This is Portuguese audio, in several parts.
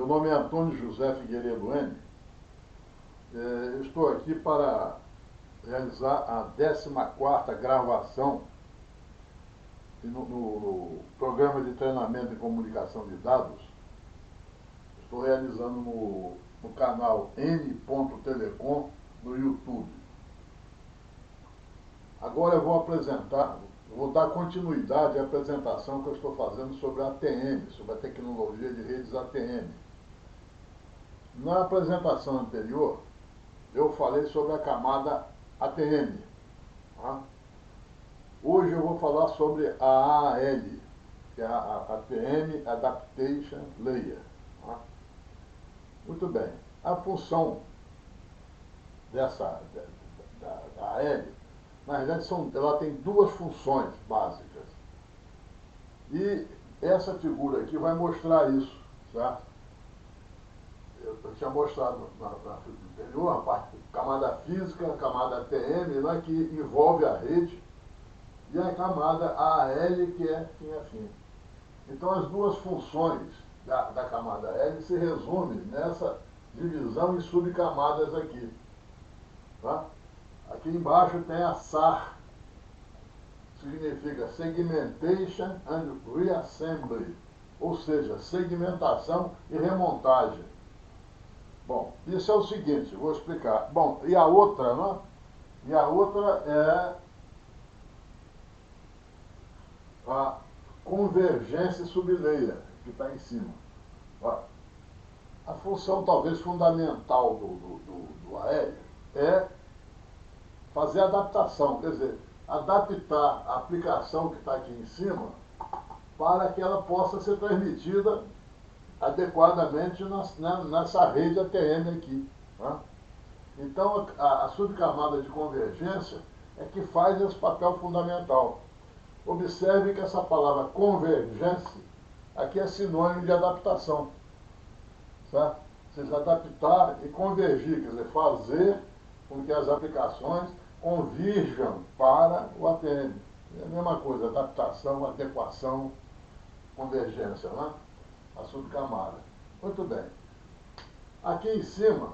Meu nome é Antônio José Figueiredo N. Eu estou aqui para realizar a 14ª gravação no programa de treinamento em comunicação de dados. Estou realizando no canal N.Telecom no YouTube. Agora eu vou dar continuidade à apresentação que eu estou fazendo sobre a ATM, sobre a tecnologia de redes ATM. Na apresentação anterior, eu falei sobre a camada ATM. Tá? Hoje eu vou falar sobre a AAL, que é a ATM Adaptation Layer. Tá? Muito bem. A função da AAL, na verdade, ela tem duas funções básicas. E essa figura aqui vai mostrar isso, certo? Eu tinha mostrado na figura anterior a parte camada física, a camada ATM, né, que envolve a rede, e a camada AAL, que é fim a fim. Então, as duas funções da camada AAL se resumem nessa divisão em subcamadas aqui. Tá? Aqui embaixo tem a SAR, significa Segmentation and Reassembly, ou seja, segmentação e remontagem. Bom, isso é o seguinte, vou explicar. Bom, e a outra, né? E a outra é a convergência sublayer, que está em cima. Ó, a função talvez fundamental do AL é fazer adaptação, quer dizer, adaptar a aplicação que está aqui em cima para que ela possa ser transmitida adequadamente nessa rede ATM aqui. Tá? Então, a subcamada de convergência é que faz esse papel fundamental. Observe que essa palavra convergência aqui é sinônimo de adaptação. Certo? Ou seja, adaptar e convergir, quer dizer, fazer com que as aplicações convirjam para o ATM. É a mesma coisa, adaptação, adequação, convergência, né? A subcamada. Muito bem. Aqui em cima,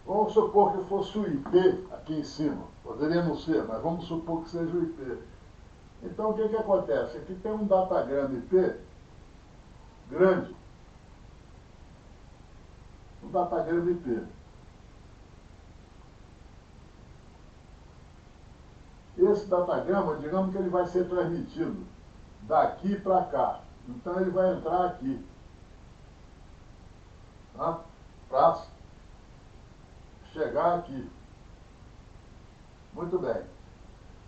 vamos supor que fosse o IP aqui em cima. Poderia não ser, mas vamos supor que seja o IP. Então, o que acontece? Aqui tem um datagrama IP grande. Um datagrama IP. Esse datagrama, digamos que ele vai ser transmitido daqui para cá. Então, ele vai entrar aqui. Tá? Para chegar aqui. Muito bem.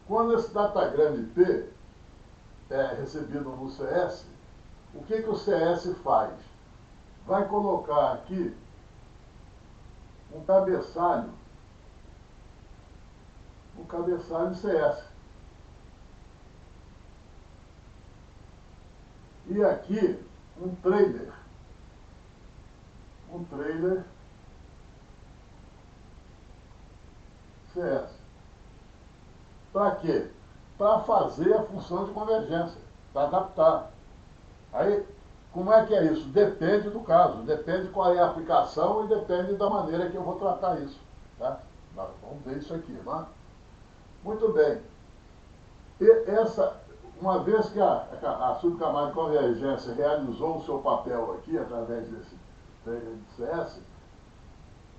Quando esse datagrama IP é recebido no CS, o que o CS faz? Vai colocar aqui um cabeçalho CS. E aqui um trailer CS. Para quê? Para fazer a função de convergência, para adaptar. Aí, como é que é isso? Depende do caso, depende qual é a aplicação e depende da maneira que eu vou tratar isso. Tá? Nós vamos ver isso aqui, né? Muito bem. Uma vez que a subcamada de convergência realizou o seu papel aqui, através desse trailer de CS,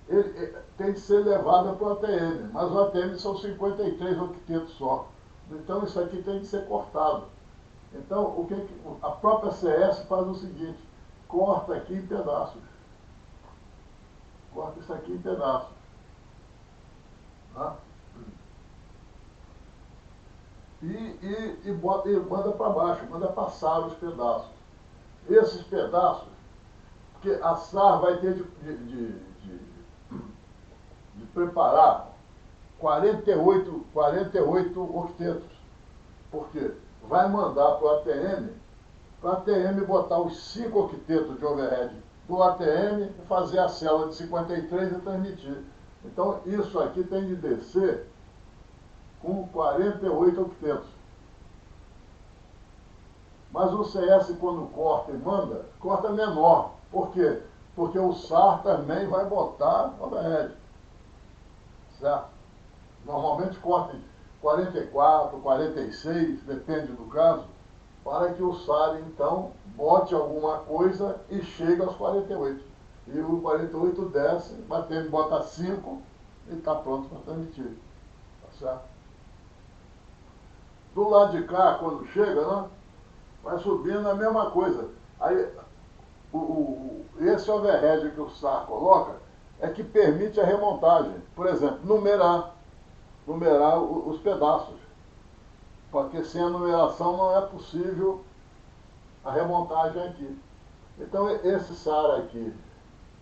ele tem que ser levado para o ATM, mas o ATM são 53 octetos só. Então isso aqui tem que ser cortado. Então a própria CS faz o seguinte, corta aqui em pedaços. Corta isso aqui em pedaços. Tá? E manda para baixo, manda passar os pedaços. Esses pedaços, porque a SAR vai ter de preparar 48 octetos. Por quê? Vai mandar para o ATM botar os 5 octetos de overhead do ATM e fazer a célula de 53 e transmitir. Então, isso aqui tem de descer com 48 octetos. Mas o CS, quando corta e manda, corta menor. Por quê? Porque o SAR também vai botar overhead. Certo? Normalmente corta em 44, 46, depende do caso, para que o SAR, então, bote alguma coisa e chegue aos 48. E o 48 desce, batendo, bota 5 e está pronto para transmitir. Tá certo? Do lado de cá, quando chega, né, vai subindo a mesma coisa. Aí, esse overhead que o SAR coloca é que permite a remontagem. Por exemplo, numerar os pedaços. Porque sem a numeração não é possível a remontagem aqui. Então esse SAR aqui,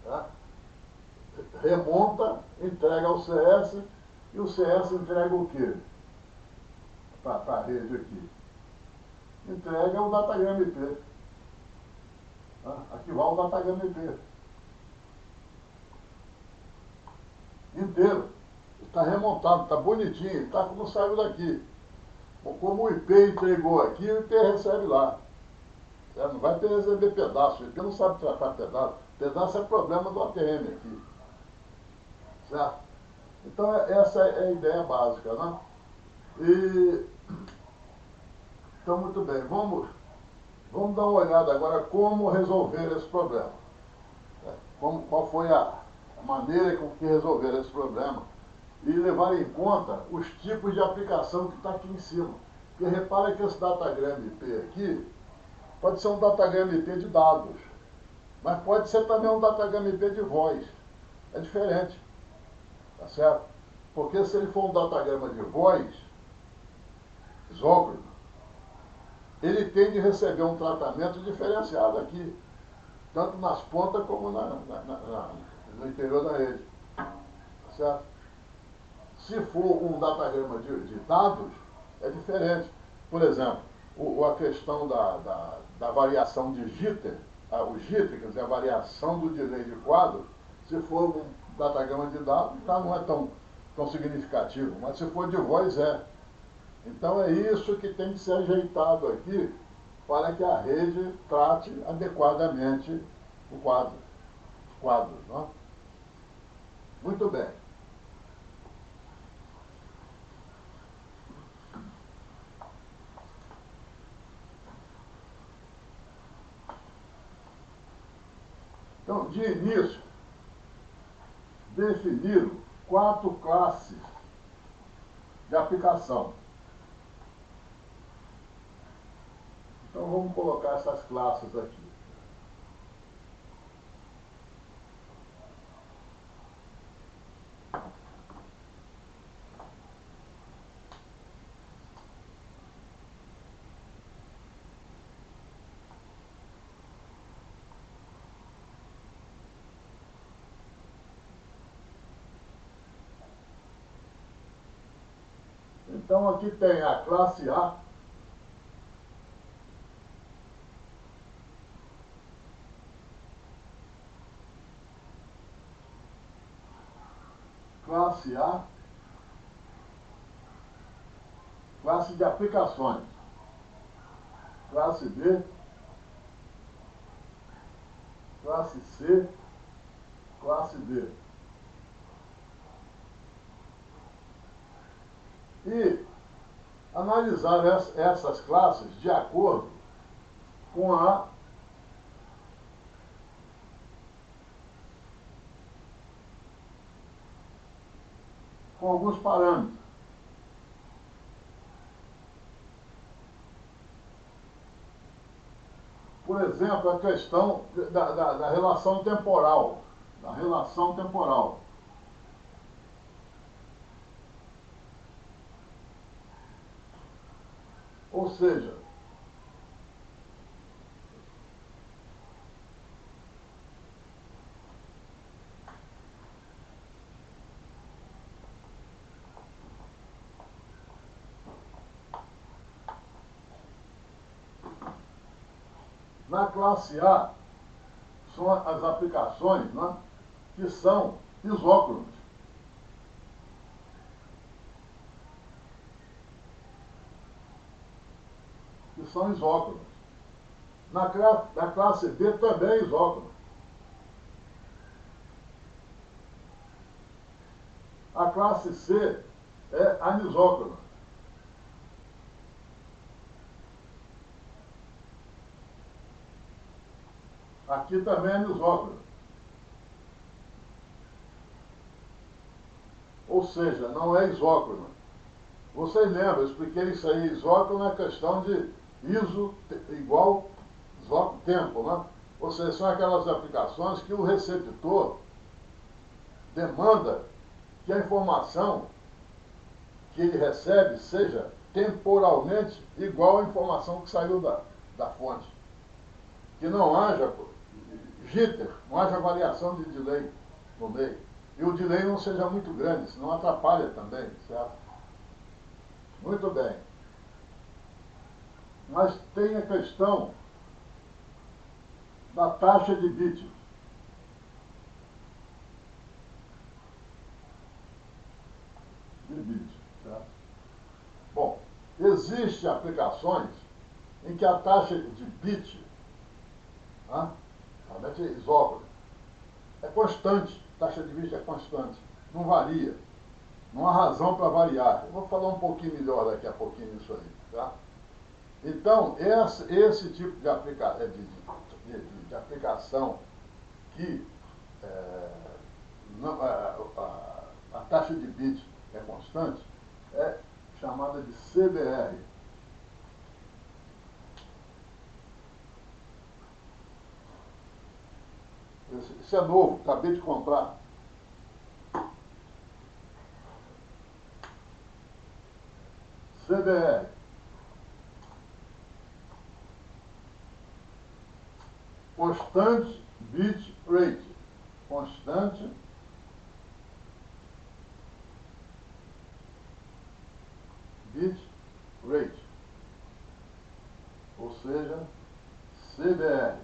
tá, remonta, entrega ao CS, e o CS entrega o quê? Para a rede aqui. Entrega o datagrama IP. Tá? Aqui vai o datagrama IP. Inteiro. Está remontado, está bonitinho, está como saiu daqui. Como o IP entregou aqui, o IP recebe lá. Certo? Não vai ter receber pedaço, o IP não sabe tratar pedaço. Pedaço é problema do ATM aqui. Certo? Então essa é a ideia básica, né? Então, muito bem, vamos dar uma olhada agora como resolver esse problema. Qual foi a maneira com que resolveram esse problema e levar em conta os tipos de aplicação que está aqui em cima. Porque repara que esse datagrama IP aqui pode ser um datagrama IP de dados, mas pode ser também um datagrama IP de voz. É diferente, tá certo? Porque se ele for um datagrama de voz, isócrono, ele tem de receber um tratamento diferenciado aqui, tanto nas pontas como no interior da rede. Tá certo? Se for um datagrama de dados, é diferente. Por exemplo, a questão da variação de jitter, o jitter, quer dizer, a variação do delay de quadro, se for um datagrama de dados, já não é tão significativo, mas se for de voz, é. Então é isso que tem que ser ajeitado aqui para que a rede trate adequadamente os quadros. Não? Muito bem. Então, de início, definiram 4 classes de aplicação. Então vamos colocar essas classes aqui. Então aqui tem a classe A, classe A, classe de aplicações, classe B, classe C, classe D. E analisar essas classes de acordo com alguns parâmetros. Por exemplo, a questão da relação temporal. Da relação temporal. Ou seja, na classe A, são as aplicações, né, que são isócronos. Que são isócronos. Na classe B também é isócrono. A classe C é anisócrona. Aqui também é anisócrona. Ou seja, não é isócrona. Vocês lembram, eu expliquei isso aí, isócrono é questão de iso igual tempo, né? Ou seja, são aquelas aplicações que o receptor demanda que a informação que ele recebe seja temporalmente igual à informação que saiu da fonte. Que não haja jitter, não haja variação de delay no meio. E o delay não seja muito grande, senão atrapalha também, certo? Muito bem. Mas tem a questão da taxa de bit. Certo? Bom, existem aplicações em que a taxa de bit, realmente é isócrono, é constante, a taxa de bit é constante, não varia, não há razão para variar. Eu vou falar um pouquinho melhor daqui a pouquinho disso aí, tá? Então, esse tipo de aplicação que a taxa de bit é constante, é chamada de CBR. Isso é novo, acabei de comprar. CBR. Constante bit rate. Constante bit rate. Ou seja, CBR.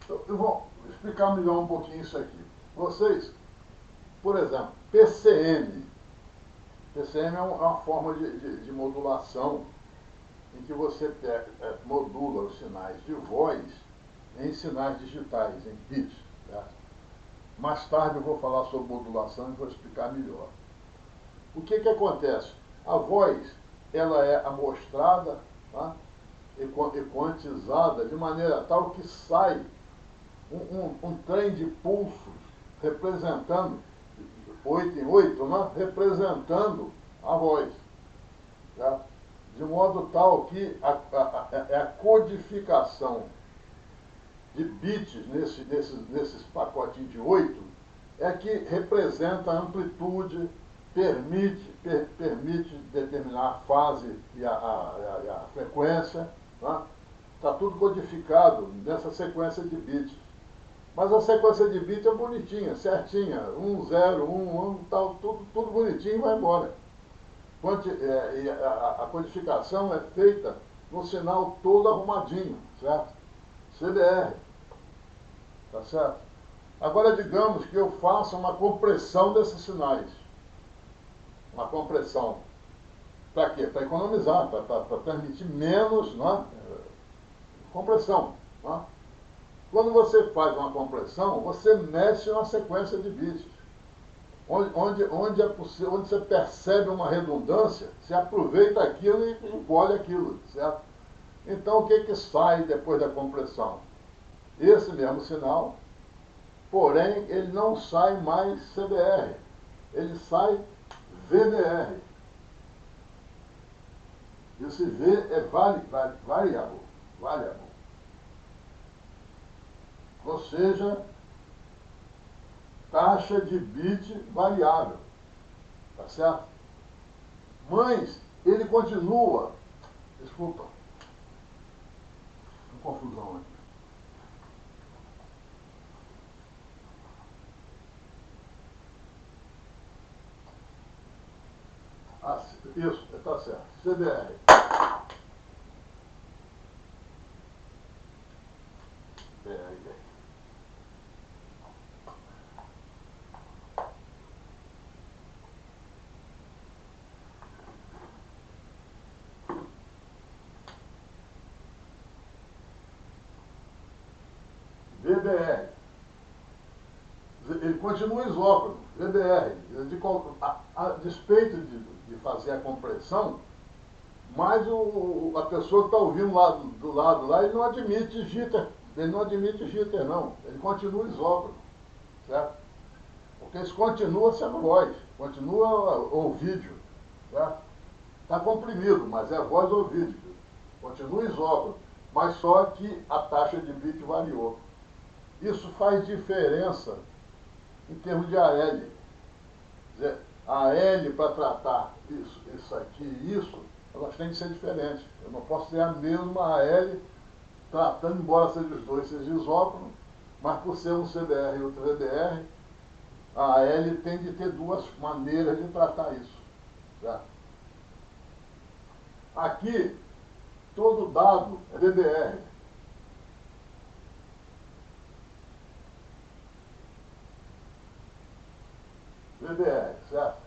Eu vou explicar melhor um pouquinho isso aqui. Vocês, por exemplo, PCM. PCM é uma forma de modulação em que você modula os sinais de voz em sinais digitais, em bits. Certo? Mais tarde eu vou falar sobre modulação e vou explicar melhor. O que acontece? A voz ela é amostrada, tá? e quantizada de maneira tal que sai um trem de pulsos representando, 8 em 8, né? Representando a voz. Tá? De modo tal que a codificação de bits nesses pacotinhos de 8 é que representa a amplitude, permite determinar a fase e a frequência. Está tudo codificado nessa sequência de bits. Mas a sequência de bits é bonitinha, certinha, 1, 0, 1, 1, tal, tudo bonitinho e vai embora. E a codificação é feita no sinal todo arrumadinho, certo? CBR, tá certo? Agora, digamos que eu faça uma compressão desses sinais. Uma compressão. Para quê? Para economizar, para transmitir menos, né? Compressão. Né? Quando você faz uma compressão, você mexe uma sequência de bits. Onde você percebe uma redundância, você aproveita aquilo e encolhe aquilo, certo? Então, o que sai depois da compressão? Esse mesmo sinal, porém, ele não sai mais CBR, ele sai VDR. Esse V é variável. Ou seja, taxa de bit variável. Tá certo? Mas ele continua. Desculpa. Confusão aqui. Isso, está certo. CBR. VBR. Ele continua isócrono, VBR. A despeito de fazer a compressão, mas a pessoa que está ouvindo lá do lado lá, ele não admite jitter. Ele não admite jitter, não. Ele continua isócrono, certo? Porque isso continua sendo voz, continua ou vídeo, certo? Está comprimido, mas é voz ou vídeo. Continua isócrono, mas só que a taxa de bit variou. Isso faz diferença em termos de AL. Quer dizer, a AL para tratar isso aqui e isso, elas têm que ser diferentes. Eu não posso ter a mesma AL tratando, embora seja os dois, seja isócrono, mas por ser um CBR e outro VBR, a AL tem de ter duas maneiras de tratar isso. Certo? Aqui, todo dado é VBR. VBR, certo?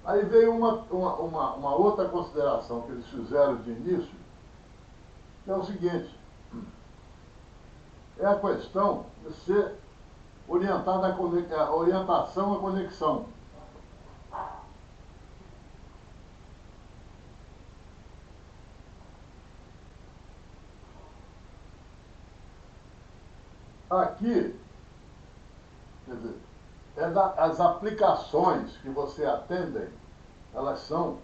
Aí veio uma outra consideração que eles fizeram de início, que é o seguinte: é a questão de ser orientada a orientação à conexão. Aqui, quer dizer, as aplicações que você atende, elas são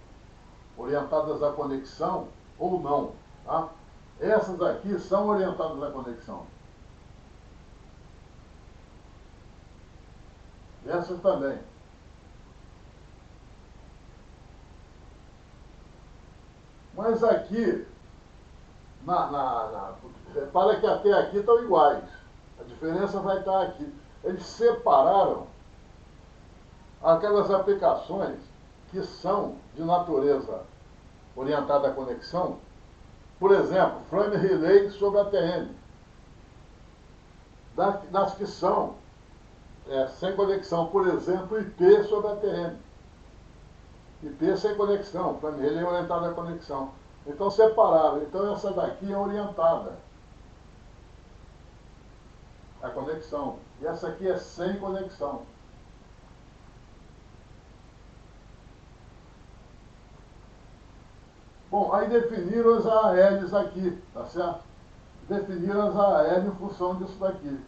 orientadas à conexão ou não, tá? Essas aqui são orientadas à conexão. Essas também. Mas aqui, repara que até aqui estão iguais. A diferença vai estar aqui. Eles separaram aquelas aplicações que são de natureza orientada à conexão. Por exemplo, frame relay sobre ATM. Das que são sem conexão, por exemplo, IP sobre ATM. IP sem conexão, frame relay orientado à conexão. Então separaram. Então essa daqui é orientada à conexão. E essa aqui é sem conexão. Bom, aí definiram as ALs aqui, tá certo? Definiram as AL em função disso daqui.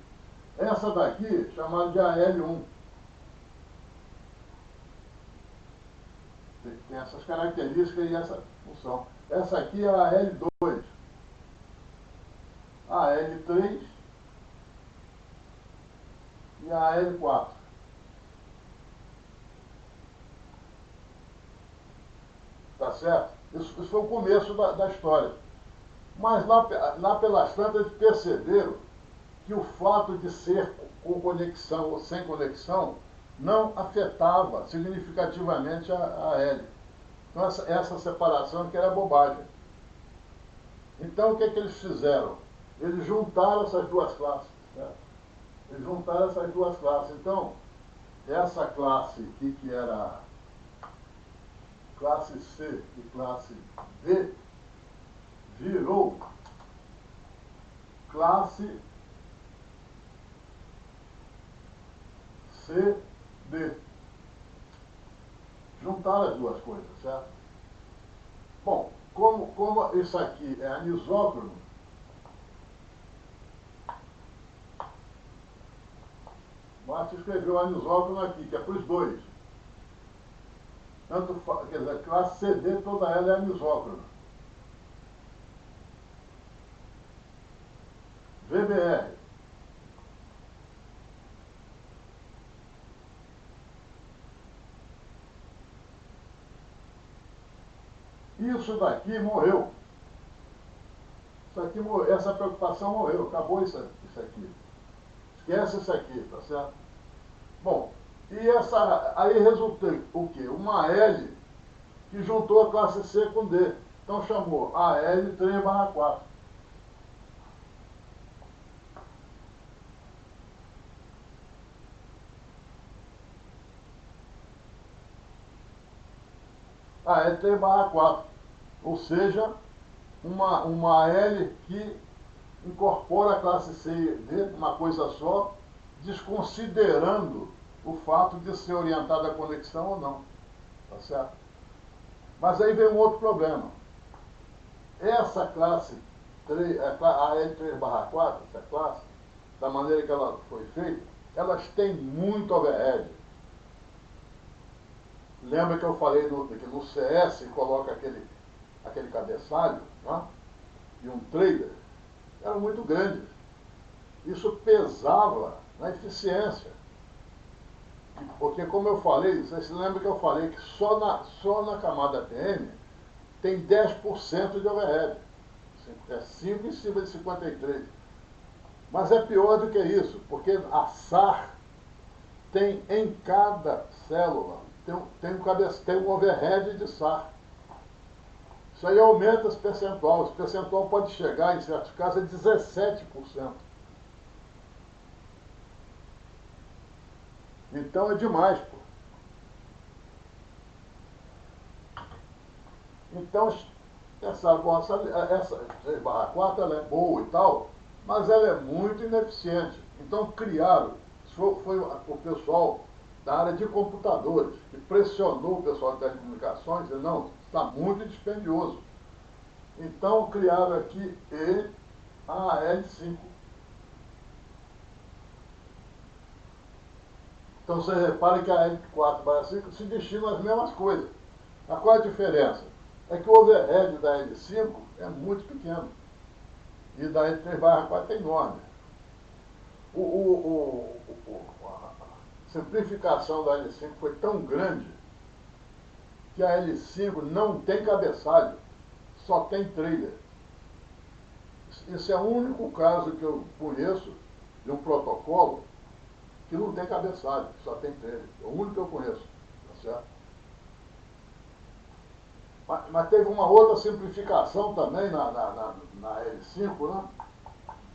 Essa daqui, chamada de AL1. Tem essas características e essa função. Essa aqui é a AL2. A AL3 e a AL4. Tá certo? Isso foi o começo da história. Mas lá pelas tantas eles perceberam que o fato de ser com conexão ou sem conexão não afetava significativamente a L. Então essa separação que era bobagem. Então o que eles fizeram? Eles juntaram essas duas classes. Certo? Eles juntaram essas duas classes. Então, essa classe aqui que era classe C e classe D, virou classe CD. Juntaram as duas coisas, certo? Bom, como isso aqui é anisócrono, Marx escreveu anisócrono aqui, que é para os dois. Tanto, quer dizer, a classe CD toda ela é anisócrona. VBR. Isso daqui morreu. Isso aqui morreu. Essa preocupação morreu. Acabou isso aqui. Esquece isso aqui, tá certo? Bom, e aí resultou o quê? Uma L que juntou a classe C com D. Então chamou AL 3/4. AL 3/4. Ou seja, uma L que incorpora a classe C e D uma coisa só, desconsiderando o fato de ser orientada à conexão ou não. Tá certo? Mas aí vem um outro problema. Essa classe 3, a L3/4, essa classe, da maneira que ela foi feita, elas têm muito overhead. Lembra que eu falei que no CS coloca aquele cabeçalho, né? E um trailer? Eram muito grandes. Isso pesava na eficiência. Porque, como eu falei, você se lembra que eu falei que só na camada TM tem 10% de overhead. É 5 em cima de 53. Mas é pior do que isso, porque a SAR tem em cada célula, tem um overhead de SAR. Isso aí aumenta esse percentual. Esse percentual pode chegar, em certos casos, a 17%. Então é demais, pô. Então, essa 3/4 ela é boa e tal, mas ela é muito ineficiente. Então criaram, foi o pessoal da área de computadores que pressionou o pessoal de telecomunicações, dizendo, não, está muito dispendioso. Então criaram aqui a L5. Então você repara que a L4/5 se destina às mesmas coisas. Mas qual a diferença? É que o overhead da L5 é muito pequeno. E da L3/4 é enorme. A simplificação da L5 foi tão grande que a L5 não tem cabeçalho, só tem trailer. Esse é o único caso que eu conheço de um protocolo que não tem cabeçalho, só tem trailer. É o único que eu conheço. Tá certo? Mas teve uma outra simplificação também na L5, né?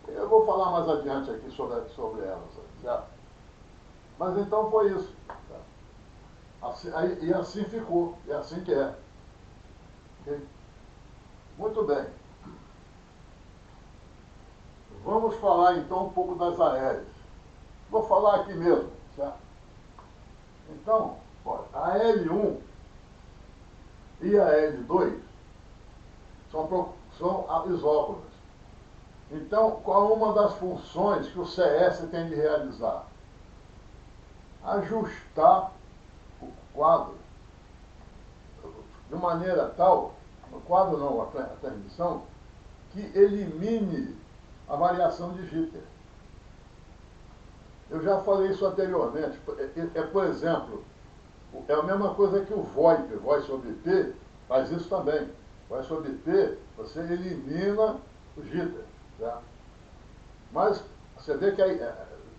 Eu vou falar mais adiante aqui sobre elas, certo? Mas então foi isso. Assim, e assim ficou, e assim que é. Okay? Muito bem. Vamos falar então um pouco das aéreas. Vou falar aqui mesmo, certo? Então, olha, a L1 e a L2 são isócronas. Então, qual é uma das funções que o CS tem de realizar? Ajustar o quadro de maneira tal, o quadro não, a transmissão, que elimine a variação de jitter. Eu já falei isso anteriormente. Por exemplo, é a mesma coisa que o VoIP, Voice over IP, faz isso também. Voice over IP, você elimina o jitter. Tá? Mas você vê que aí,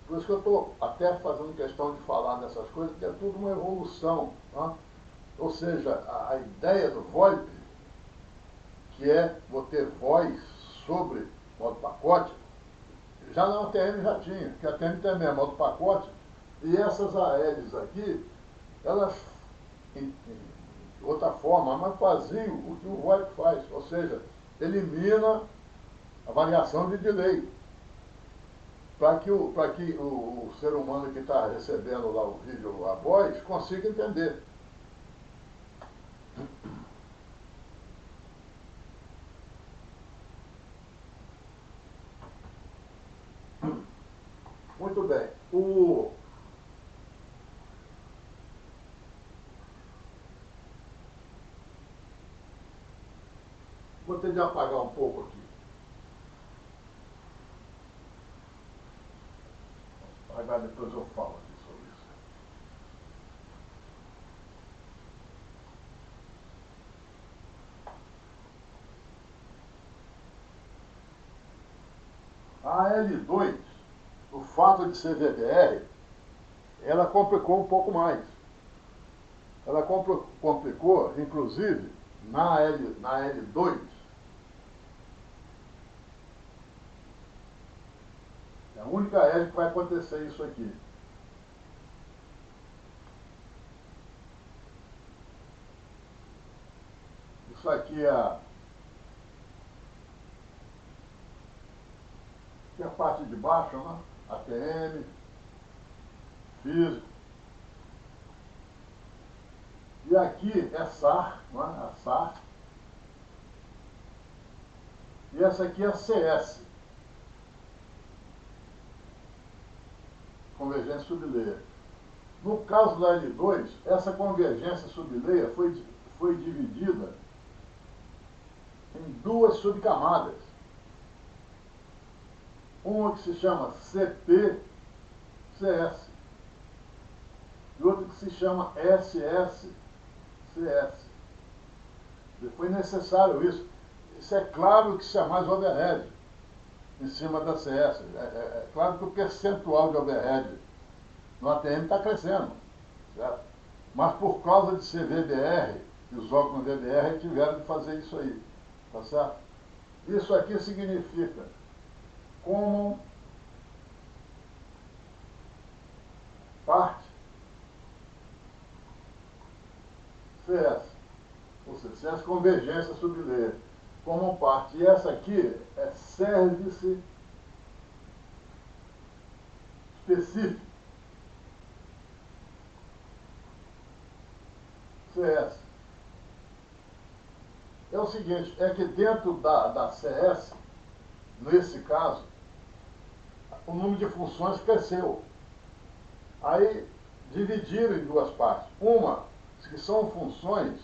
por isso que eu estou até fazendo questão de falar dessas coisas, que é tudo uma evolução. Tá? Ou seja, a ideia do VoIP, que é ter voz sobre modo pacote, já na ATM já tinha, porque a ATM também é modo pacote, e essas ALs aqui, elas, de outra forma, mas faziam o que o VoIP faz, ou seja, elimina a variação de delay, para que o ser humano que está recebendo lá o vídeo, a voz, consiga entender. Muito bem. Vou ter de apagar um pouco aqui. Apagar, depois eu falo aqui sobre isso. A L2, o fato de ser VDR, ela complicou um pouco mais. Ela complicou, inclusive, na L2, é a única L que vai acontecer isso aqui. Isso aqui é que é a parte de baixo, né? ATM, físico. E aqui é SAR, né? A SAR. E essa aqui é a CS, convergência sublayer. No caso da L2, essa convergência sublayer foi dividida em duas subcamadas. Uma que se chama CP-CS e outra que se chama SS-CS. Foi necessário isso. Isso é claro que isso é mais overhead em cima da CS. É claro que o percentual de overhead no ATM está crescendo, certo? Mas por causa de ser VBR, e os óculos VBR tiveram que fazer isso aí, tá certo? Isso aqui significa Common Part CS, ou seja, CS convergência sublayer, Common Part. E essa aqui é Service Specific, CS. É o seguinte, é que dentro da CS, nesse caso, o número de funções cresceu. Aí dividiram em duas partes. Uma, que são funções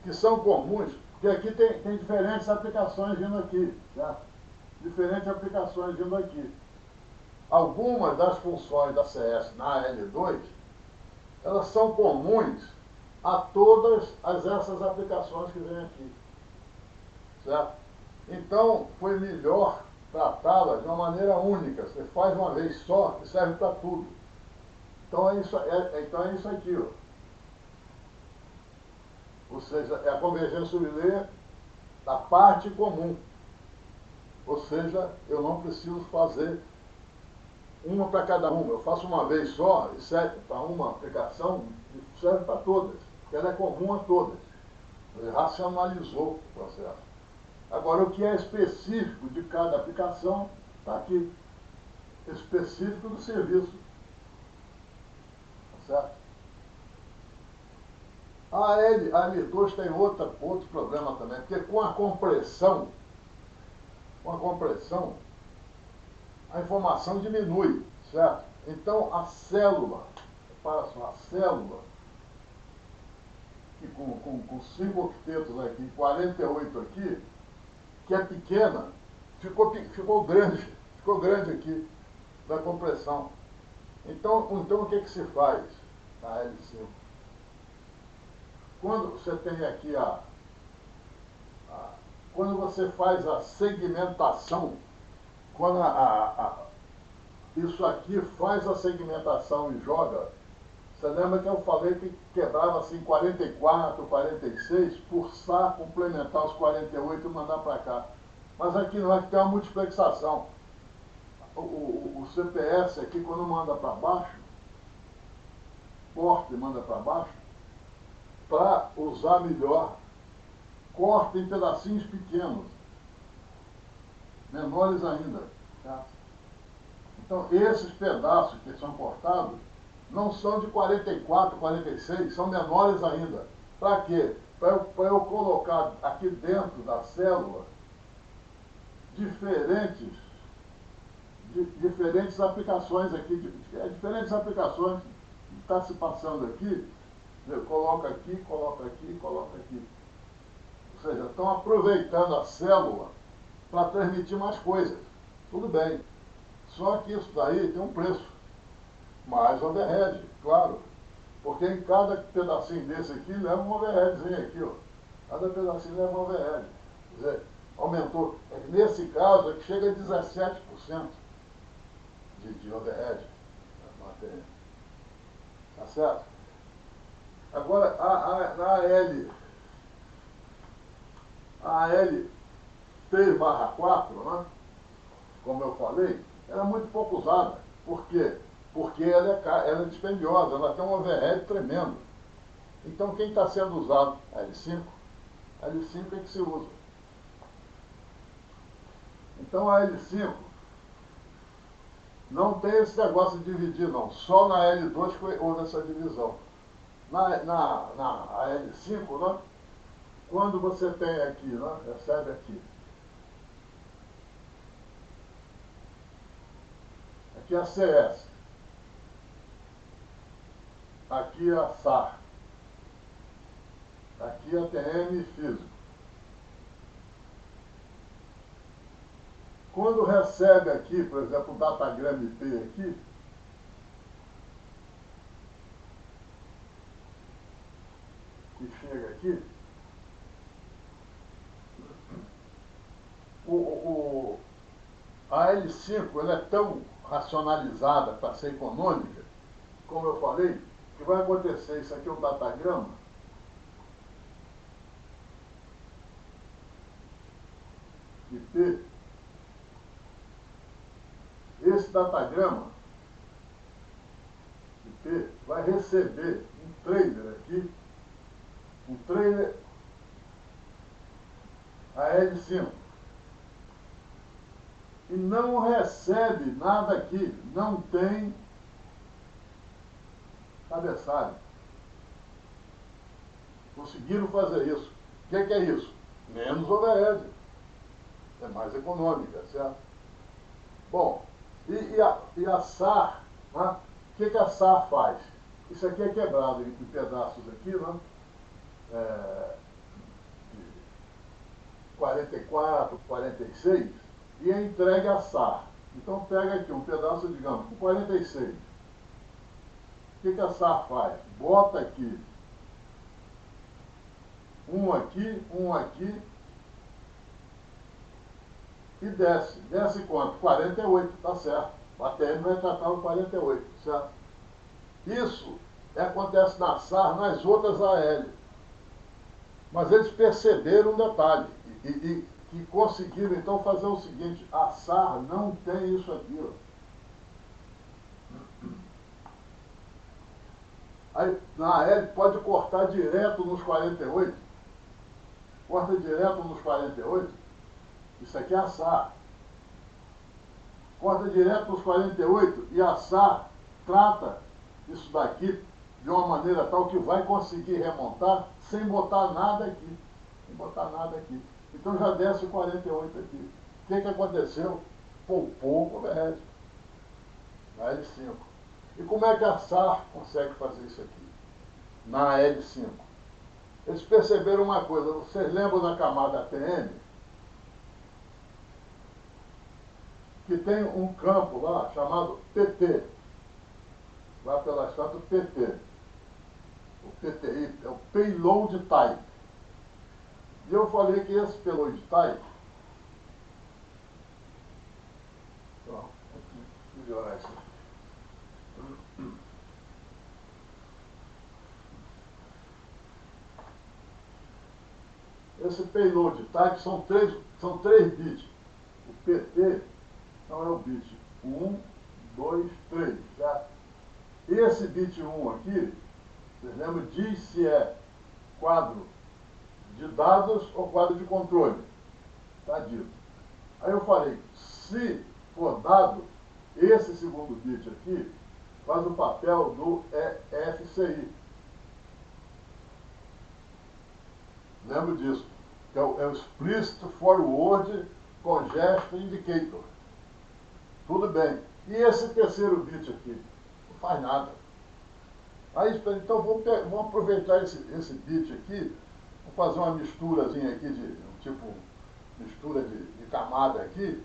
que são comuns, porque aqui tem diferentes aplicações vindo aqui, certo? Diferentes aplicações vindo aqui. Algumas das funções da CS na L2, elas são comuns a todas essas aplicações que vêm aqui, certo? Então, foi melhor tratá-las de uma maneira única. Você faz uma vez só e serve para tudo. Então é isso aqui, ó. Ou seja, é a convergência sublayer da parte comum. Ou seja, eu não preciso fazer uma para cada uma. Eu faço uma vez só e serve para uma aplicação e serve para todas. Porque ela é comum a todas. Ele racionalizou o processo. Agora, o que é específico de cada aplicação está aqui. Específico do serviço. Tá certo? A L2 tem outro problema também, porque com a compressão, a informação diminui, certo? Então a célula, para a célula, que com 5 octetos aqui, 48 aqui, que é pequena, ficou grande aqui, da compressão. Então o que se faz na L5? Quando você tem aqui quando você faz a segmentação, quando isso aqui faz a segmentação e joga, você lembra que eu falei que quebrava assim 44, 46, forçar, complementar os 48 e mandar para cá. Mas aqui não é que tem uma multiplexação. O CPS aqui, quando manda para baixo, corta e manda para baixo, para usar melhor, corta em pedacinhos pequenos, menores ainda. Tá? Então, esses pedaços que são cortados não são de 44, 46, são menores ainda. Para quê? Para eu colocar aqui dentro da célula diferentes aplicações aqui, diferentes aplicações que está se passando aqui, coloca aqui, coloca aqui, coloca aqui. Ou seja, estão aproveitando a célula para transmitir mais coisas. Tudo bem. Só que isso daí tem um preço. Mais overhead, claro. Porque em cada pedacinho desse aqui leva um overheadzinho aqui, ó. Cada pedacinho leva um overhead. Quer dizer, aumentou. Nesse caso, é que chega a 17% de overhead na matéria. Tá certo? Agora, a L3/4, né, como eu falei, ela é muito pouco usada. Por quê? Porque ela é dispendiosa, ela tem um overhead tremendo. Então, quem está sendo usado? A L5. A L5 é que se usa. Então, a L5 Não tem esse negócio de dividir, não. Só na L2 que houve essa divisão. Na L5, né? Quando você tem aqui, né? Recebe aqui. Aqui é a CS. Aqui é a SAR. Aqui é a TM físico. Quando recebe aqui, por exemplo, o datagrama IP aqui, que chega aqui, a L5 ela é tão racionalizada para ser econômica, como eu falei, que vai acontecer, isso aqui é um datagrama, IP, esse datagrama, IP, vai receber um trailer aqui, um trailer a L5, e não recebe nada aqui, não tem cabeçalho. Conseguiram fazer isso. O que é isso? Menos overhead. É mais econômica, certo? Bom, e a SAR, né? O que a SAR faz? Isso aqui é quebrado em pedaços aqui, né? De 44, 46, e é entregue a SAR. Então pega aqui um pedaço, digamos, com 46. O que a SAR faz? Bota aqui, um aqui, e desce. Desce quanto? 48, tá certo. O ATM vai tratar o 48, certo? Isso acontece na SAR, nas outras AL. Mas eles perceberam um detalhe e conseguiram então fazer o seguinte: a SAR não tem isso aqui, ó. Aí na AL pode cortar direto nos 48. Corta direto nos 48. Isso aqui é a SAR. Corta direto nos 48 e a SAR trata isso daqui de uma maneira tal que vai conseguir remontar sem botar nada aqui. Sem botar nada aqui. Então já desce 48 aqui. O que aconteceu? Poupou o overhead. Na L5. E como é que a SAR consegue fazer isso aqui? Na L5. Eles perceberam uma coisa, vocês lembram da camada ATM? Que tem um campo lá chamado PT. Lá pela estátua PT. O PTI é o Payload Type. E eu falei que esse Payload Type... Pronto, vou melhorar isso aqui. Esse Payload Type são três bits. O PT não é o bit 1, 2, 3, certo? Esse bit 1 aqui, vocês lembram, diz se é quadro de dados ou quadro de controle. Está dito. Aí eu falei, se for dado, esse segundo bit aqui faz o papel do EFCI. Lembro disso. Que é o Explicit Forward Congestion Indicator. Tudo bem. E esse terceiro bit aqui? Não faz nada. Aí, então vamos aproveitar esse bit aqui, vamos fazer uma misturazinha aqui, tipo mistura de camada aqui,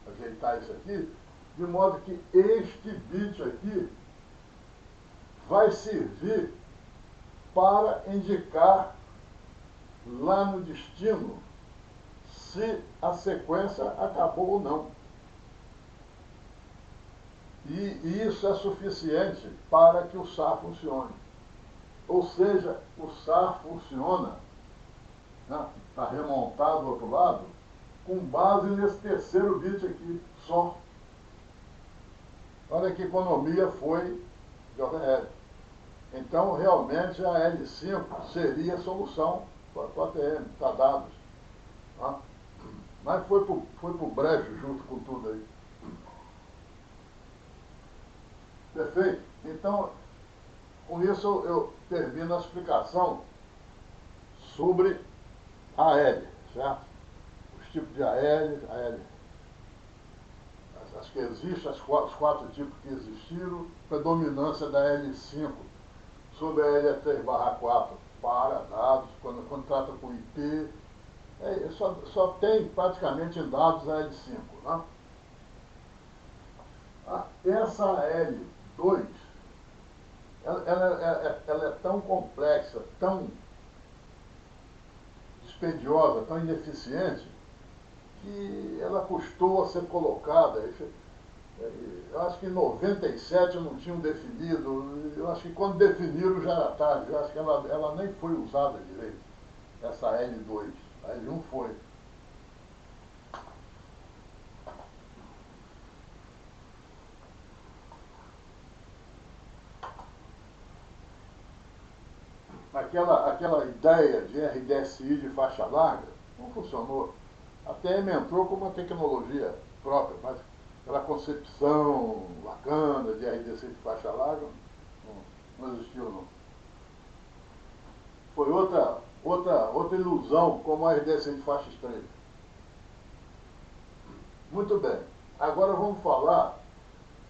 ajeitar isso aqui, de modo que este bit aqui vai servir para indicar lá no destino se a sequência acabou ou não. E isso é suficiente para que o SAR funcione. Ou seja, o SAR funciona, né, para remontar do outro lado, com base nesse terceiro bit aqui, só. Olha que economia foi de overhead. Então, realmente, a L5 seria a solução para o ATM, para dados. Tá? Mas foi pro brejo junto com tudo aí. Perfeito? Então, com isso eu termino a explicação sobre a AL, certo? Os tipos de AL, as que existem, os quatro tipos que existiram, predominância da L5 sobre a L3/4 para dados, quando trata com IP, só tem praticamente em dados a L5. Né? Essa L2, ela é tão complexa, tão dispendiosa, tão ineficiente, que ela custou a ser colocada. Eu acho que em 97 não tinham definido, eu acho que quando definiram já era tarde, eu acho que ela nem foi usada direito, essa L2, a L1 foi. Aquela ideia de RDSI de faixa larga não funcionou. A TM entrou como uma tecnologia própria, mas aquela concepção bacana de RDSI de faixa larga não existiu, não. Foi outra ilusão, como a RDSI de faixa estreita. Muito bem. Agora vamos falar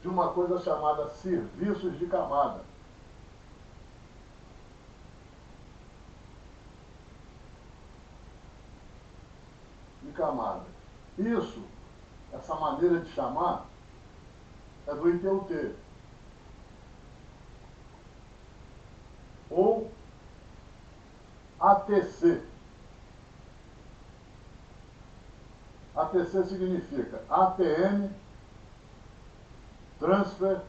de uma coisa chamada serviços de camada. Isso, essa maneira de chamar, é do ITU-T. Ou ATC. ATC significa ATM, Transfer,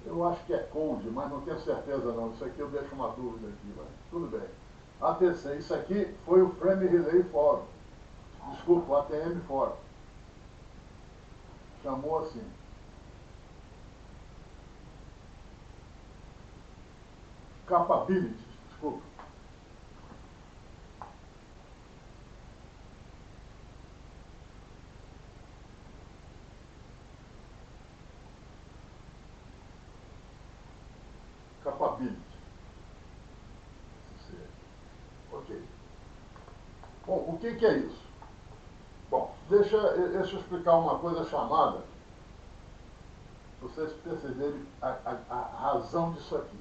eu acho que é Code, mas não tenho certeza não. Isso aqui eu deixo uma dúvida aqui, mas tudo bem. ATC, isso aqui foi o Frame Relay Forum. Desculpa, o ATM Forum. Chamou assim. Capabilities, desculpa. Capability. Ok. Bom, o que é isso? Bom, deixa eu explicar uma coisa chamada, para vocês perceberem a razão disso aqui.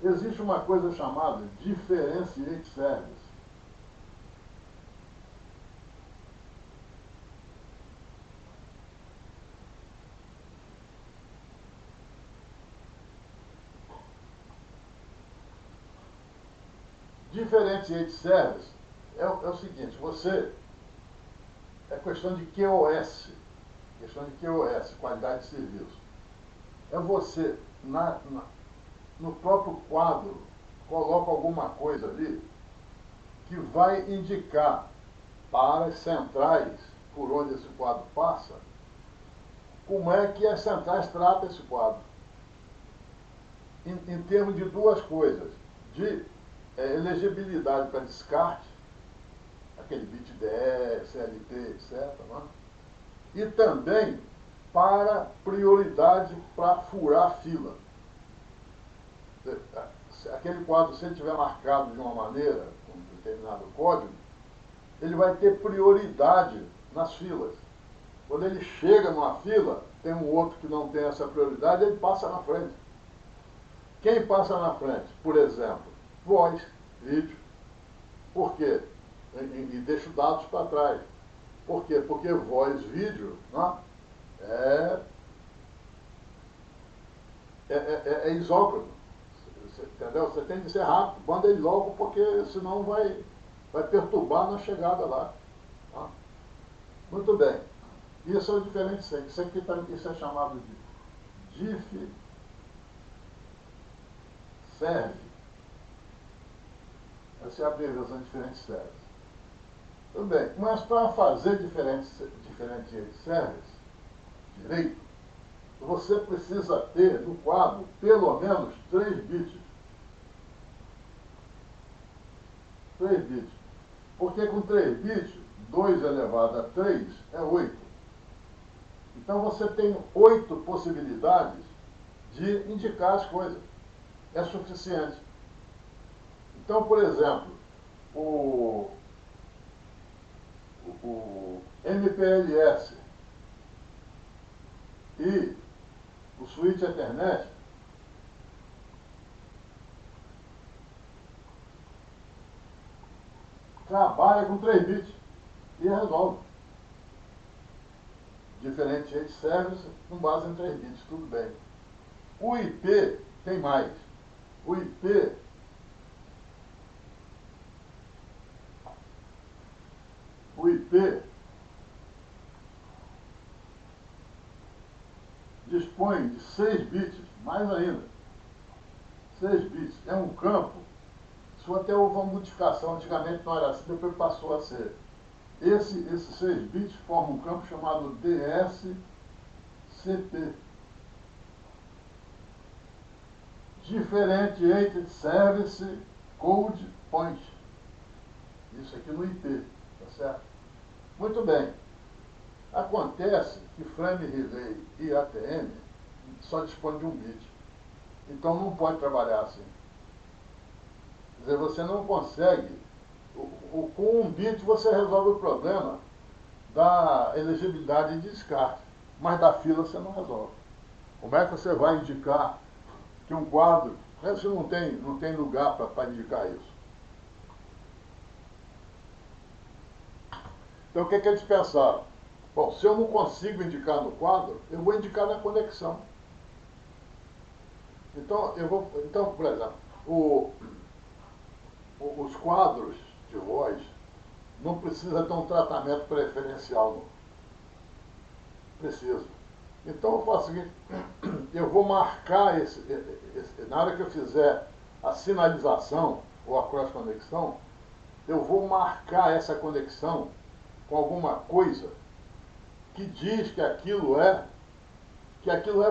Existe uma coisa chamada Differentiate Service. Differentiate Service é o seguinte, é questão de QoS, qualidade de serviço. É você, no próprio quadro, coloca alguma coisa ali que vai indicar para as centrais por onde esse quadro passa, como é que as centrais tratam esse quadro. Em termos de duas coisas, de elegibilidade para descarte, aquele bit DE, CLT, etc., né? E também para prioridade para furar fila. Aquele quadro, se ele estiver marcado de uma maneira, com um determinado código, ele vai ter prioridade nas filas. Quando ele chega numa fila, tem um outro que não tem essa prioridade, ele passa na frente. Quem passa na frente? Por exemplo, voz, vídeo. Por quê? E deixo dados para trás. Por quê? Porque voz, vídeo, né, é isócrono. Entendeu? Você tem que ser rápido, manda ele logo, porque senão vai perturbar na chegada lá. Tá? Muito bem. Isso é o diferente sempre. Isso é chamado de diff serve. Essa é a abreviação de diferentes serves. Tudo bem, mas para fazer diferente service direito, você precisa ter no quadro pelo menos 3 bits 3 bits. Porque com 3 bits, 2 elevado a 3 é 8. Então você tem 8 possibilidades de indicar as coisas. É suficiente. Então, por exemplo, o MPLS e o switch Ethernet trabalha com 3 bits e resolve. Differentiate Service com base em 3 bits, tudo bem. O IP tem mais. O IP dispõe de 6 bits, mais ainda. 6 bits é um campo. Isso até houve uma modificação, antigamente não era assim, depois passou a ser. Esses 6 bits formam um campo chamado DSCP. Differentiated Service Code Point. Isso aqui no IP, tá certo? Muito bem. Acontece que Frame Relay e ATM só dispõem de 1 bit. Então não pode trabalhar assim. Quer dizer, você não consegue. Com 1 bit você resolve o problema da elegibilidade de descarte, mas da fila você não resolve. Como é que você vai indicar que um quadro, você não tem lugar para indicar isso? Então o que eles pensaram? Bom, se eu não consigo indicar no quadro, eu vou indicar na conexão. Então, por exemplo, os quadros de voz não precisa ter um tratamento preferencial, não. Precisa. Então eu faço o seguinte, eu vou marcar na hora que eu fizer a sinalização ou a cross-conexão, eu vou marcar essa conexão com alguma coisa que diz que aquilo é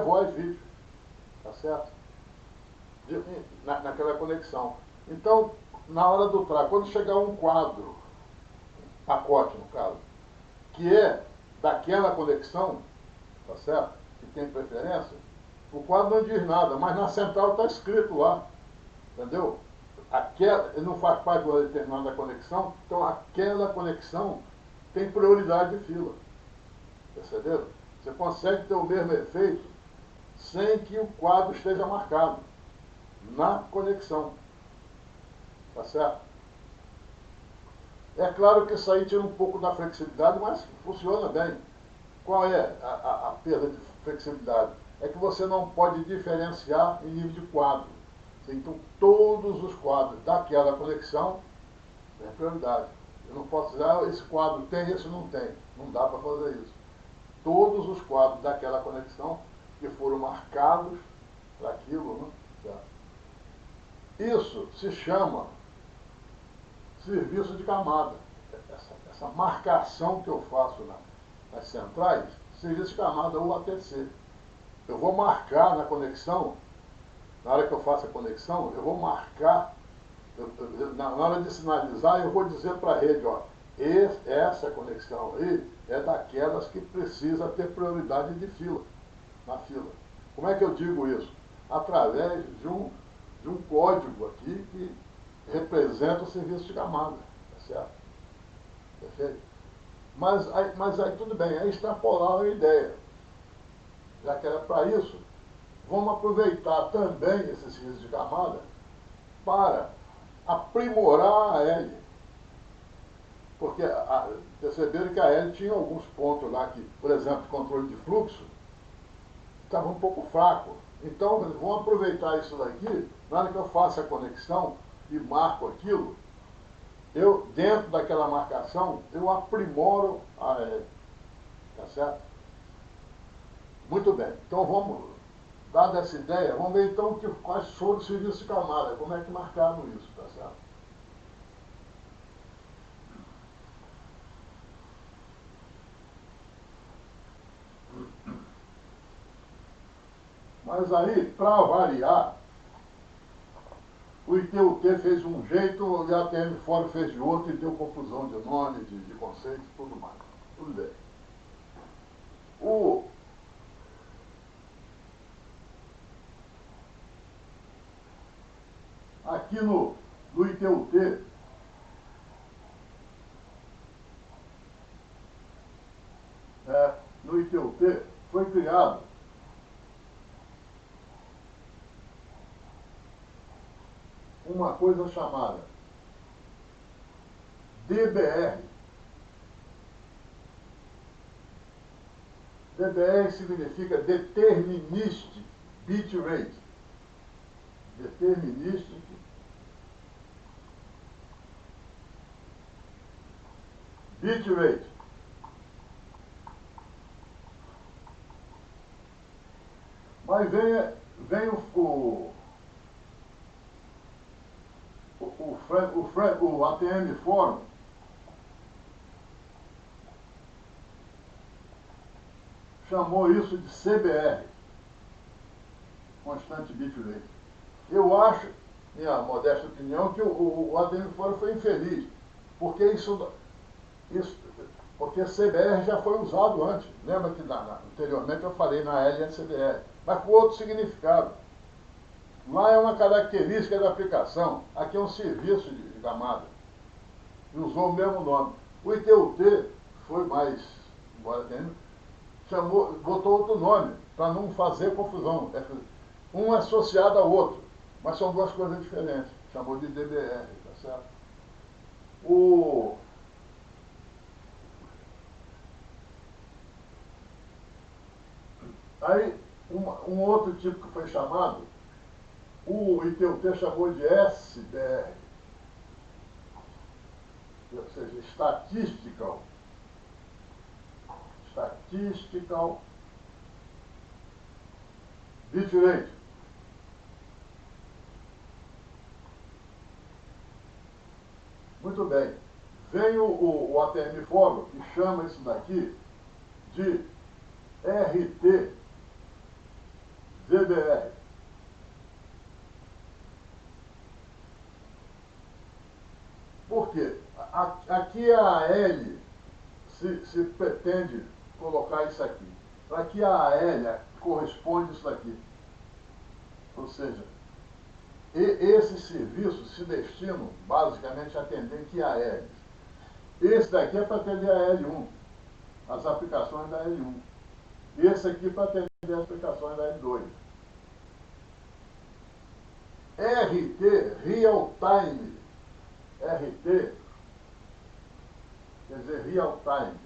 voz e vídeo. Tá certo? Naquela conexão. Então, na hora do trago, quando chegar um quadro, pacote no caso, que é daquela conexão, tá certo? Que tem preferência, o quadro não diz nada, mas na central está escrito lá, entendeu? Ele não faz parte de uma determinada conexão, então aquela conexão tem prioridade de fila. Perceberam? Você consegue ter o mesmo efeito sem que o quadro esteja marcado na conexão. Tá certo? É claro que isso aí tira um pouco da flexibilidade, mas funciona bem. Qual é a perda de flexibilidade? É que você não pode diferenciar em nível de quadro. Então, todos os quadros daquela conexão têm prioridade. Eu não posso dizer, esse quadro tem, esse não tem. Não dá para fazer isso. Todos os quadros daquela conexão que foram marcados para aquilo, né? Certo? Isso se chama serviço de camada. Essa marcação que eu faço nas centrais, serviço de camada ou ATC. Eu vou marcar na conexão, na hora que eu faço a conexão, eu vou marcar, na hora de sinalizar, eu vou dizer para a rede, ó, essa conexão aí é daquelas que precisa ter prioridade de fila, na fila. Como é que eu digo isso? Através de um código aqui que representa o serviço de camada, tá certo? Perfeito? Mas aí tudo bem, aí extrapolar a ideia. Já que era para isso, vamos aproveitar também esse serviço de camada para aprimorar a L. Porque perceberam que a L tinha alguns pontos lá que, por exemplo, controle de fluxo, estava um pouco fraco. Então, vamos aproveitar isso daqui, na hora que eu faço a conexão e marco aquilo, eu, dentro daquela marcação, eu aprimoro a L. Tá certo? Muito bem. Então, dada essa ideia, vamos ver então quais foram os serviços de camada, como é que marcaram isso, tá certo? Mas aí, para variar, o ITUT fez de um jeito e a ATM Fórum fez de outro e deu confusão de nome, de conceito e tudo mais. Tudo bem. Aqui no ITUT, no ITUT foi criado uma coisa chamada DBR. DBR significa Deterministic Bit Rate. Deterministic Bit Rate. Mas vem o ATM Fórum chamou isso de CBR, Constant Bit Rate. Eu acho, minha modesta opinião, que o ATM Fórum foi infeliz, porque porque CBR já foi usado antes. Lembra que anteriormente eu falei na LNCBR, mas com outro significado. Lá é uma característica da aplicação, aqui é um serviço de camada. E usou o mesmo nome. O ITUT foi mais, embora tenha, botou outro nome, para não fazer confusão. Um é associado ao outro, mas são duas coisas diferentes. Chamou de DBR, tá certo? Aí, um outro tipo que foi chamado, o ITUT chamou de SBR, ou seja, Statistical Bit Rate. Muito bem. Vem o ATM Fórum e chama isso daqui de RT-VBR. Por quê? Aqui a L se pretende colocar isso aqui. Aqui a L corresponde isso daqui. Ou seja, esses serviços se destinam basicamente a atender que a L. Esse daqui é para atender a L1, as aplicações da L1. Esse aqui para atender as aplicações da L2. RT, Real Time. RT quer dizer Real Time.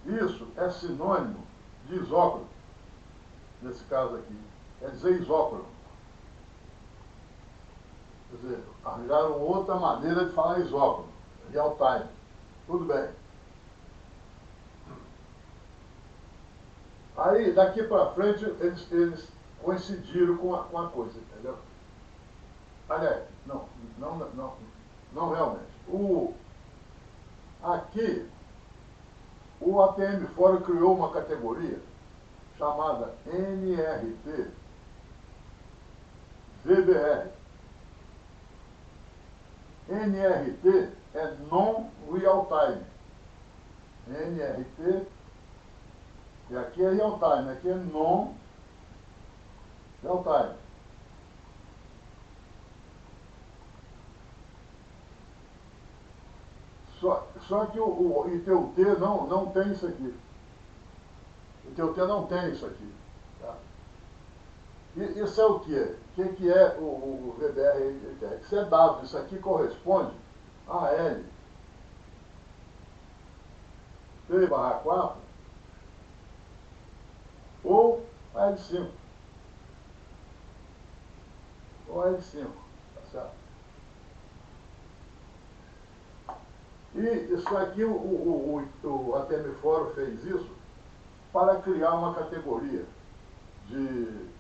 Isso é sinônimo de isócrono, nesse caso aqui. Quer dizer isócrono. Quer dizer, arranjaram outra maneira de falar isócrono. Real time. Tudo bem. Aí, daqui para frente, eles coincidiram com a coisa, entendeu? Aliás, não realmente. Aqui, o ATM Fórum criou uma categoria chamada NRT VBR. NRT é Non-Real Time. NRT, e aqui é Real Time, aqui é Non-Real Time. Só que o ITUT não tem isso aqui. O ITUT não tem isso aqui. Tá? Isso é o quê? O que é o VBR? Isso é dado. Isso aqui corresponde a L 3/4 ou a L5. Ou a L5. Tá certo? E isso aqui, o ATM Fórum fez isso para criar uma categoria de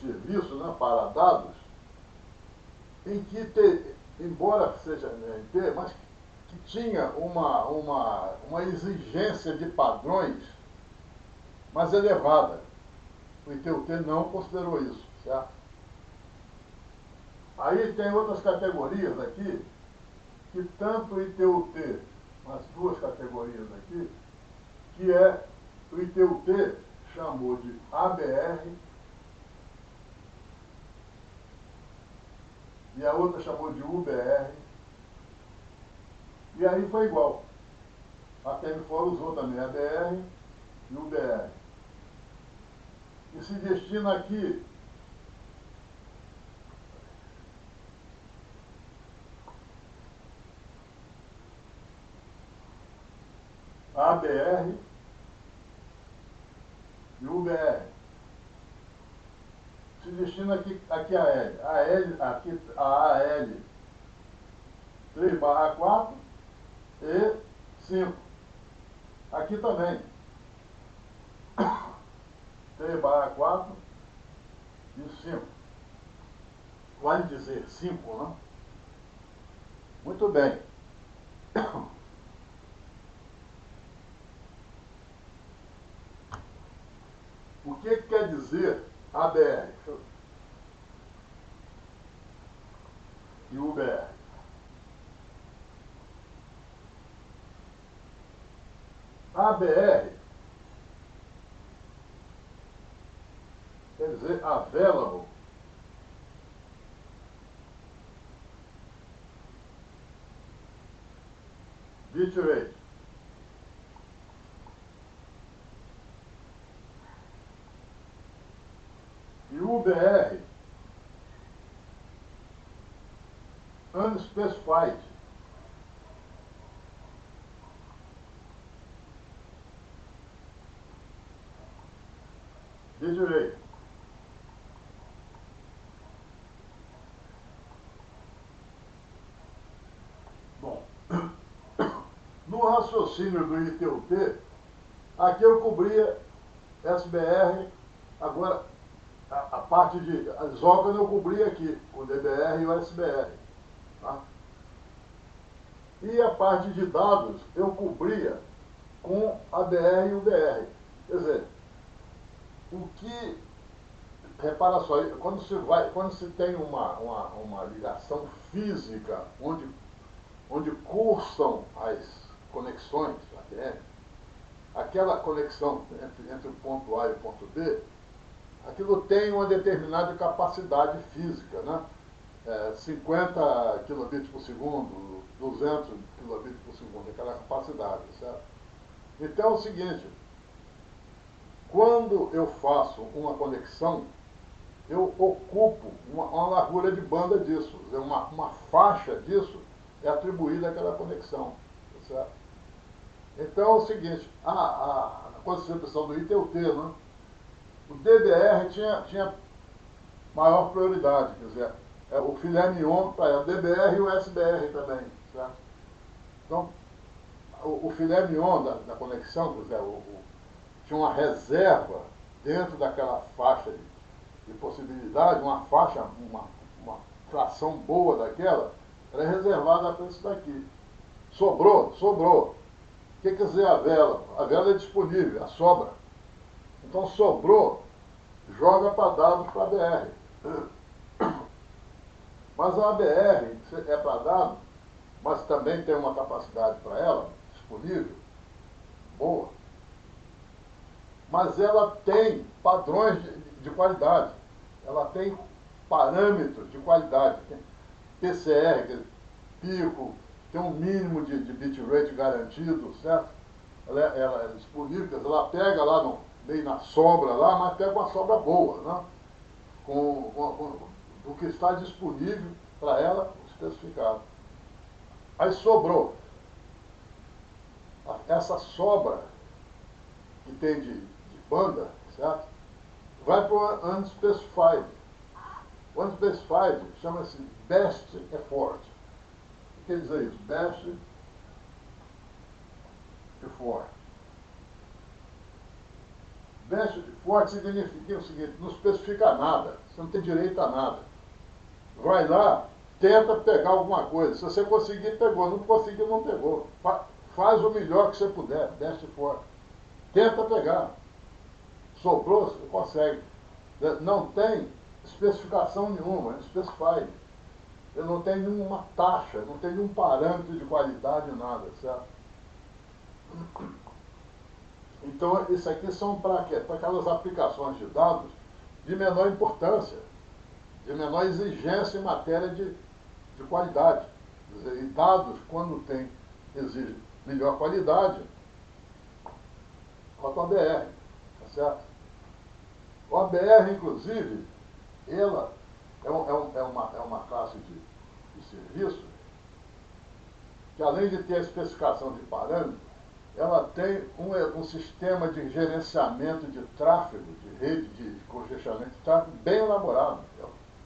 serviço, né, para dados, em que, embora seja NT, mas que tinha uma exigência de padrões mais elevada. O ITU-T não considerou isso, certo? Aí tem outras categorias aqui, que tanto o ITU-T, as duas categorias aqui, que é o ITU-T chamou de ABR e a outra chamou de UBR, e aí foi igual. A TEMFOR usou também ABR e UBR. E se destina aqui a ABR e UBR. Se destina aqui a L. Aqui a AL 3/4 e 5. Aqui também. 3/4 e 5. Vale dizer 5, não? Muito bem. O que quer dizer ABR e UBR? ABR quer dizer available. Bitrate. E UBR, unspecified. Bitrate. Bom, no raciocínio do ITU-T, aqui eu cobria SBR, agora a parte de isócrono eu cobri aqui, o DBR e o SBR. Tá? E a parte de dados eu cobria com a BR e o BR. Quer dizer, o que. Repara só, quando se tem uma ligação física onde cursam as conexões ATM, aquela conexão entre o ponto A e o ponto B, aquilo tem uma determinada capacidade física, né? 50 kilobits por segundo, 200 kilobits por segundo, aquela capacidade, certo? Então é o seguinte, quando eu faço uma conexão, eu ocupo uma largura de banda disso, uma faixa disso é atribuída àquela conexão, certo? Então é o seguinte, a concepção do ITU-T, né? O DBR tinha maior prioridade, quer dizer, o filé mignon para o DBR e o SBR também, certo? Então, o filé mignon da conexão, quer dizer, tinha uma reserva dentro daquela faixa de possibilidade, uma faixa, uma fração boa daquela, era reservada para isso daqui. Sobrou. O que quer dizer a vela? A vela é disponível, a sobra. Então sobrou, joga para dados para BR. Mas a ABR é para dados, mas também tem uma capacidade para ela, disponível, boa. Mas ela tem padrões de qualidade, ela tem parâmetros de qualidade. Tem PCR, que é pico, tem um mínimo de bitrate garantido, certo? Ela é disponível, ela pega lá meio na sobra lá, mas pega uma sobra boa, né? Com o que está disponível para ela, especificado. Aí sobrou. Essa sobra que tem de banda, certo? Vai para o unspecified. O unspecified chama-se best effort. O que quer dizer isso? Best effort. Best effort significa o seguinte, não especifica nada, você não tem direito a nada. Vai lá, tenta pegar alguma coisa. Se você conseguir, pegou. Não conseguir, não pegou. Faz o melhor que você puder, best effort. Tenta pegar. sobrou, você consegue. Não tem especificação nenhuma, specified. Ele não tem nenhuma taxa, não tem nenhum parâmetro de qualidade, nada, certo? Então, isso aqui são para quê? Para aquelas aplicações de dados de menor importância, de menor exigência em matéria de qualidade. Quer dizer, e dados, quando exige melhor qualidade, bota o ABR, tá certo? O ABR, inclusive, ela é uma classe de serviço que, além de ter a especificação de parâmetro, ela tem um sistema de gerenciamento de tráfego, de rede de congestionamento de tráfego bem elaborado.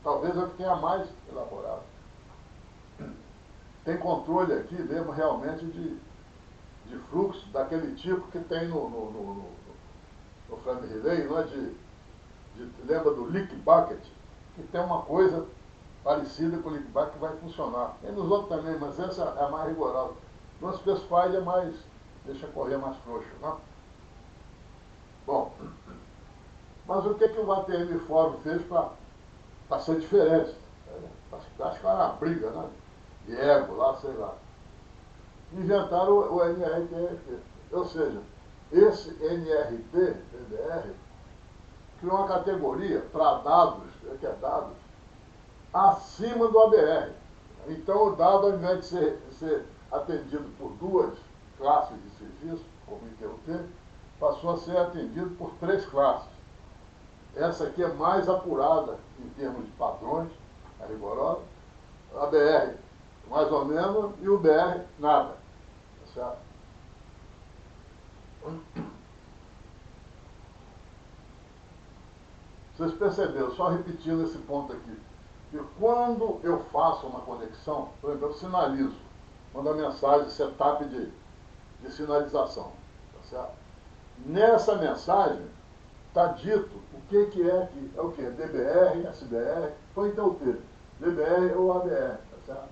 Talvez é o que tenha mais elaborado. Tem controle aqui mesmo realmente de fluxo daquele tipo que tem no frame relay, não é lembra do leak bucket, que tem uma coisa parecida com o leak bucket que vai funcionar. Tem nos outros também, mas essa é a mais rigorosa. No specified é mais, deixa correr mais frouxo, não? Bom, mas o que o ATM Fórum fez para ser diferente? Acho que era uma briga, né? De ego lá, sei lá. Inventaram o NRTFT. Ou seja, esse NRT, DDR, criou uma categoria para dados, que é dados, acima do ABR. Então o dado, ao invés de ser atendido por duas classes de serviço, como ITUT, passou a ser atendido por três classes. Essa aqui é mais apurada em termos de padrões, é rigorosa. A BR, mais ou menos, e o BR, nada. Tá certo? Vocês perceberam, só repetindo esse ponto aqui, que quando eu faço uma conexão, por exemplo, eu sinalizo, mando a mensagem setup de sinalização, tá certo? Nessa mensagem está dito o que é que é o que? DBR, SBR, ou então o T, DBR ou ABR, tá certo?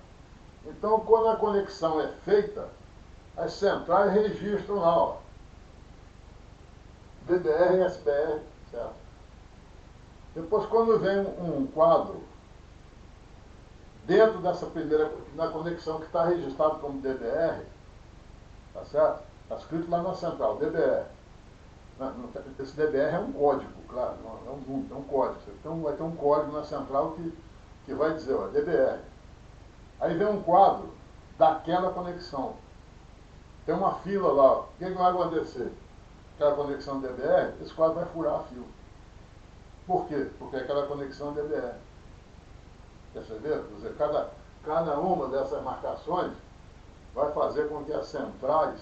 Então, quando a conexão é feita, as centrais registram lá, ó, DBR e SBR, certo? Depois, quando vem um quadro dentro dessa primeira, na conexão que está registrado como DBR, tá certo? Está escrito lá na central, DBR. Esse DBR é um código, claro, não é um número, é um código. Então vai ter um código na central que vai dizer, ó, DBR. Aí vem um quadro daquela conexão. Tem uma fila lá, o que vai acontecer? Aquela conexão DBR, esse quadro vai furar a fila. Por quê? Porque aquela conexão DBR. Perceberam? Quer dizer, cada uma dessas marcações vai fazer com que as centrais,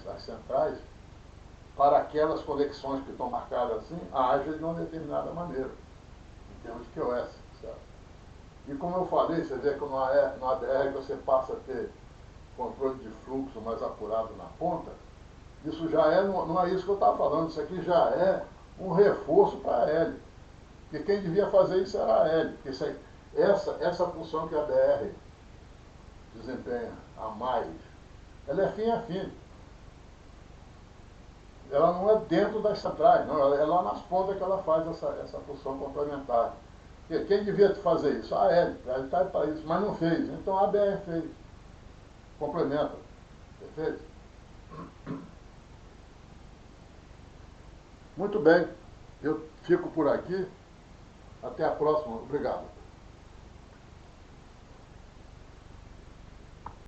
para aquelas conexões que estão marcadas assim, ajam de uma determinada maneira, em termos de QoS, certo? E como eu falei, você vê que no ADR você passa a ter controle de fluxo mais apurado na ponta, isso já é, não é isso que eu estava falando, isso aqui já é um reforço para a L. Porque quem devia fazer isso era a L, porque essa função que a BR desempenha a mais, ela é fim a fim. Ela não é dentro das centrais, não, ela é lá nas pontas que ela faz essa função complementar. Porque quem devia fazer isso? A L está para isso, mas não fez. Então a BR fez. Complementa. Perfeito? Muito bem. Eu fico por aqui. Até a próxima. Obrigado.